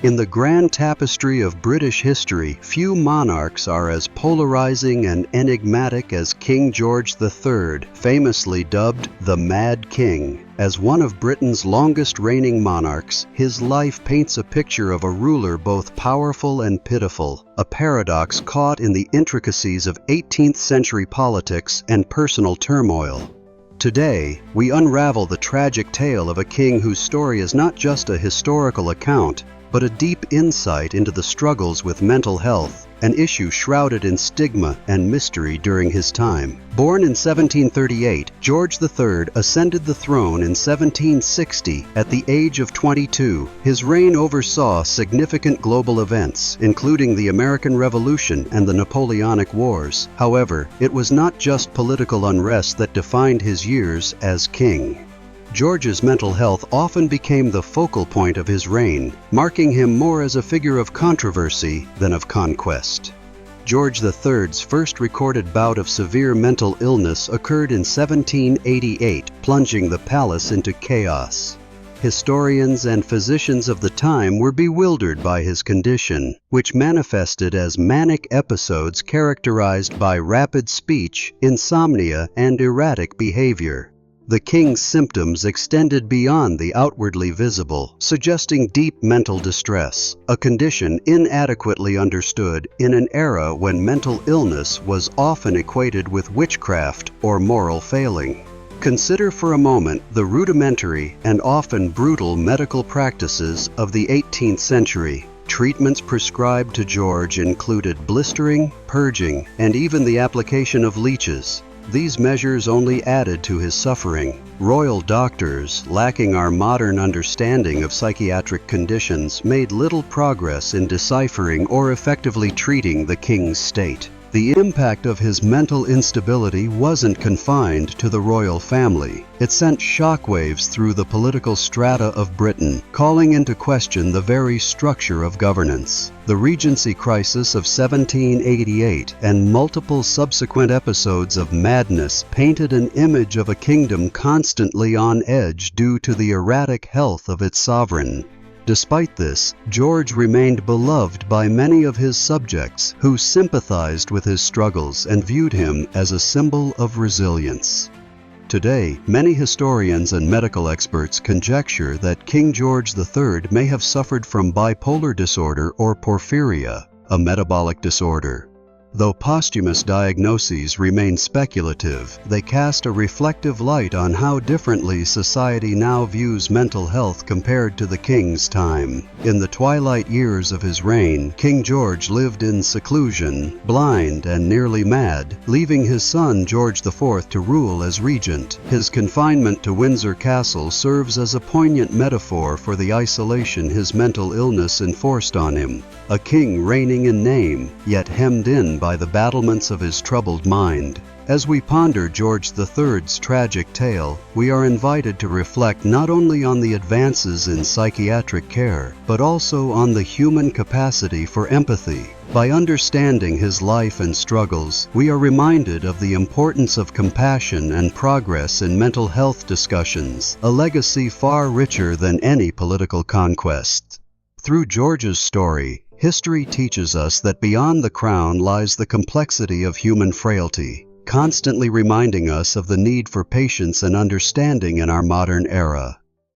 In the grand tapestry of British history, few monarchs are as polarizing and enigmatic as King George III, famously dubbed the Mad King. As one of Britain's longest reigning monarchs, his life paints a picture of a ruler both powerful and pitiful, a paradox caught in the intricacies of 18th century politics and personal turmoil. Today, we unravel the tragic tale of a king whose story is not just a historical account, but a deep insight into the struggles with mental health, an issue shrouded in stigma and mystery during his time. Born in 1738, George III ascended the throne in 1760 at the age of 22. His reign oversaw significant global events, including the American Revolution and the Napoleonic Wars. However, it was not just political unrest that defined his years as king. George's mental health often became the focal point of his reign, marking him more as a figure of controversy than of conquest. George III's first recorded bout of severe mental illness occurred in 1788, plunging the palace into chaos. Historians and physicians of the time were bewildered by his condition, which manifested as manic episodes characterized by rapid speech, insomnia, and erratic behavior. The king's symptoms extended beyond the outwardly visible, suggesting deep mental distress, a condition inadequately understood in an era when mental illness was often equated with witchcraft or moral failing. Consider for a moment the rudimentary and often brutal medical practices of the 18th century. Treatments prescribed to George included blistering, purging, and even the application of leeches. These measures only added to his suffering. Royal doctors, lacking our modern understanding of psychiatric conditions, made little progress in deciphering or effectively treating the king's state. The impact of his mental instability wasn't confined to the royal family. It sent shockwaves through the political strata of Britain, calling into question the very structure of governance. The Regency Crisis of 1788 and multiple subsequent episodes of madness painted an image of a kingdom constantly on edge due to the erratic health of its sovereign. Despite this, George remained beloved by many of his subjects who sympathized with his struggles and viewed him as a symbol of resilience. Today, many historians and medical experts conjecture that King George III may have suffered from bipolar disorder or porphyria, a metabolic disorder. Though posthumous diagnoses remain speculative, they cast a reflective light on how differently society now views mental health compared to the king's time. In the twilight years of his reign, King George lived in seclusion, blind and nearly mad, leaving his son George IV to rule as regent. His confinement to Windsor Castle serves as a poignant metaphor for the isolation his mental illness enforced on him. A king reigning in name, yet hemmed in by the battlements of his troubled mind. As we ponder George III's tragic tale, we are invited to reflect not only on the advances in psychiatric care, but also on the human capacity for empathy. By understanding his life and struggles, we are reminded of the importance of compassion and progress in mental health discussions, a legacy far richer than any political conquest. Through George's story, history teaches us that beyond the crown lies the complexity of human frailty, constantly reminding us of the need for patience and understanding in our modern era.